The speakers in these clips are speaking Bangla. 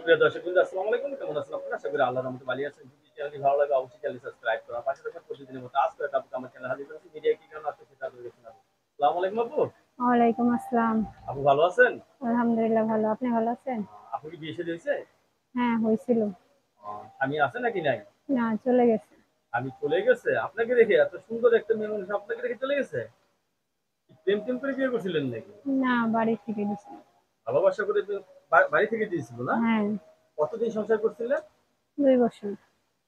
সুপ্রিয় দর্শকবৃন্দ, আসসালামু আলাইকুম। কেমন আছেন আপনারা? আশা করি আল্লাহর রহমতে ভালো আছেন। যদি চ্যানেলটি ভালো লাগে অবশ্যই চ্যানেলটি সাবস্ক্রাইব করা। পাশে থাকা প্রতিদিনের মতো আজকে একটা আপু আমার চ্যানেল হাজির করেছি। মিডিয়া কি কারণে আসছে সেটা আপনাদের কাছে জানাবো। আসসালামু আলাইকুম আপু। ওয়ালাইকুম আসসালাম। আপু ভালো আছেন? আলহামদুলিল্লাহ ভালো। আপনি ভালো আছেন? আপু কি বিয়ে শাদী হইছে? হ্যাঁ, হইছিল। স্বামী আছে নাকি নাই? না, চলে গেছে। আমি চলে গেছে? আপনাকে রেখে? এত সুন্দর একটা মেয়ে মানুষ আপনাকে রেখে চলে গেছে? প্রেম করে বিয়ে করছিলেন নাকি? না, বাড়ি থেকে দিছে। ভালোবাসা করে বাড়ি থেকে দিয়েছিল না? হ্যাঁ, কতদিন সংসার করছিলেন? ২ বছর।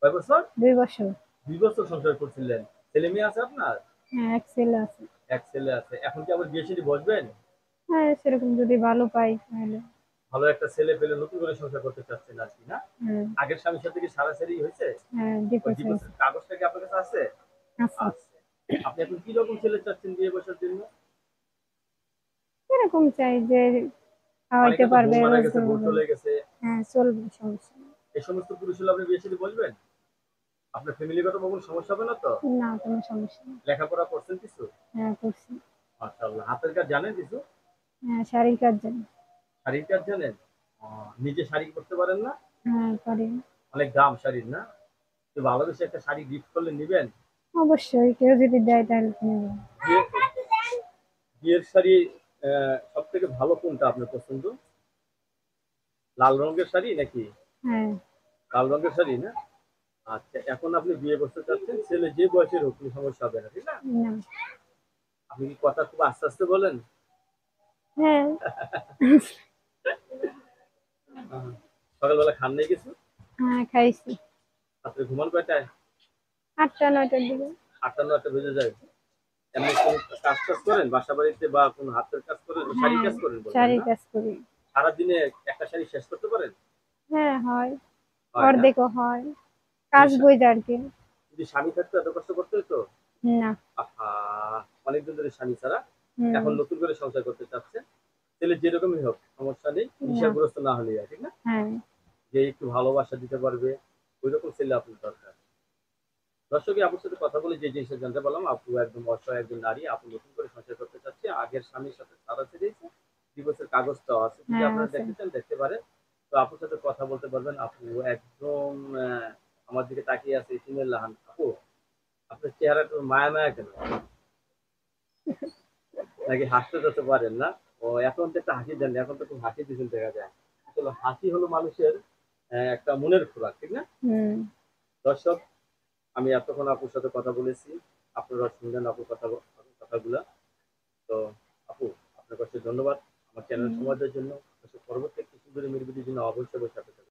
কয় বছর? ২ বছর। ২ বছর সংসার করছিলেন। ছেলে মেয়ে আছে আপনার? হ্যাঁ, এক ছেলে আছে। এক ছেলে আছে। এখন কি আবার বিয়ে শাদী বসবেন? হ্যাঁ, সেরকম যদি ভালো পাই তাহলে। ভালো একটা ছেলে পেলে নতুন করে সংসার করতে চাচ্ছেন আর কি না? হুম। আগের স্বামীর সাথে কি সারাসারি হয়েছে? হ্যাঁ, ওই ডিভোর্স হয়েছে। ডিভোর্সের কাগজটা কি আপনার কাছে আছে? আছে। আছে। আপনি এখন কি রকম ছেলে চাচ্ছেন বিয়ে বসার জন্য? এরকম চাই যে খাওয়াইতে অনেকে তো বউ পারবে, মারা গেছে, রোজগার বউ করবে। চলে গেছে। হ্যাঁ, চলবে, সমস্যা নেই। এই সমস্ত পুরুষ হলে আপনি বিয়ে শাদী বসবেন? আপনার ফ্যামিলিগত কোনো সমস্যা হবে না তো? না, কোনো সমস্যা নেই। লেখাপড়া করছেন কিছু? হ্যাঁ, করছি। মাশাআল্লাহ। হাতের কাজ জানেন কিছু? হ্যাঁ, শাড়ির কাজ জানি। শাড়ির কাজ জানেন? ও, নিজে শাড়ি করতে পারেন না? হ্যাঁ, পারি। অনেক দাম শাড়ির না? তো ভালোবেসে একটা শাড়ি গিফট করলে নিবেন? অবশ্যই কেউ যদি দেয় তাহলে নেব। বিয়ে বিয়ের শাড়ি সব থেকে ভালো কোনটা আপনার পছন্দ? লাল রঙের শাড়ি নাকি? হ্যাঁ। লাল রঙের শাড়ি না? আচ্ছা, এখন আপনি বিয়ে করতে চাচ্ছেন, ছেলে যে বয়সের হোক কোনো সমস্যা হবে না, ঠিক না? না। আপনি কি কথা খুব আস্তে আস্তে বলেন? হ্যাঁ। আহ, সকালবেলা খান নাই কিছু? হ্যাঁ, খাইছি। আপনি ঘুমান কয়টায়? ৮টা ৯টার দিকে। ৮টা ৯টা বেজে যায়। এমনি কোনো কাজ টাজ করেন বাসা বাড়িতে বা কোনো হাতের কাজ করেন? শাড়ির হ্যাঁ, কাজ করেন বললেন শাড়ির না? কাজ করি। সারাদিনে একটা শাড়ি শেষ করতে পারেন? হ্যাঁ, হয়। হয় না? অর্ধেকও হয়। যদি কাজ বুঝে আরকি। যদি স্বামী থাকতো এত কষ্ট করতে হতো? না। আহা! অনেকদিন ধরে স্বামী ছাড়া। হুম। এখন নতুন করে সংসার করতে চাচ্ছে। ছেলে যেরকমই হোক সমস্যা নেই। না। ঈর্ষাগ্রস্ত না হলেই হয়, ঠিক না? হ্যাঁ। যে একটু ভালোবাসা দিতে পারবে, ঐরকম ছেলে আপনার দরকার। দর্শকই আপুর সাথে কথা বলে যে জিনিসটা জানতে পারলাম, আপু একদম অসহায় একজন নারী। আপু নতুন করে সংসার করতে চাচ্ছে। আগের স্বামীর সাথে ছাড়া ছেড়েছে। ডিভোর্সের কাগজটাও আছে। যদি হ্যাঁ, আপনারা আছে। দেখতে চান দেখতে পারেন। তো আপুর সাথে কথা বলতে পারবেন। আপু একদম আমার দিকে তাকিয়ে আছে ইসিমের লাহান। আপু, আপনার চেহারাটা মায়া মায়া কেন? নাকি হাসতে টাসতে পারেন না? ও, এখন তো একটা হাসি দেন, এখন তো খুব হাসি দিচ্ছেন দেখা যায়। আসলে হাসি হলো মানুষের একটা মনের খোরাক, ঠিক না? হুম। দর্শক, আমি এতক্ষণ আপুর সাথে কথা বলেছি। আপনারা শুনলেন আপুর কথাগুলা। তো আপু, আপনার কাছে ধন্যবাদ আমার চ্যানেল হুম। সময় দেওয়ার জন্য। পরবর্তী একটি সুন্দরী মেয়ের ভিডিওর জন্য অবশ্যই সাথে থাকবেন।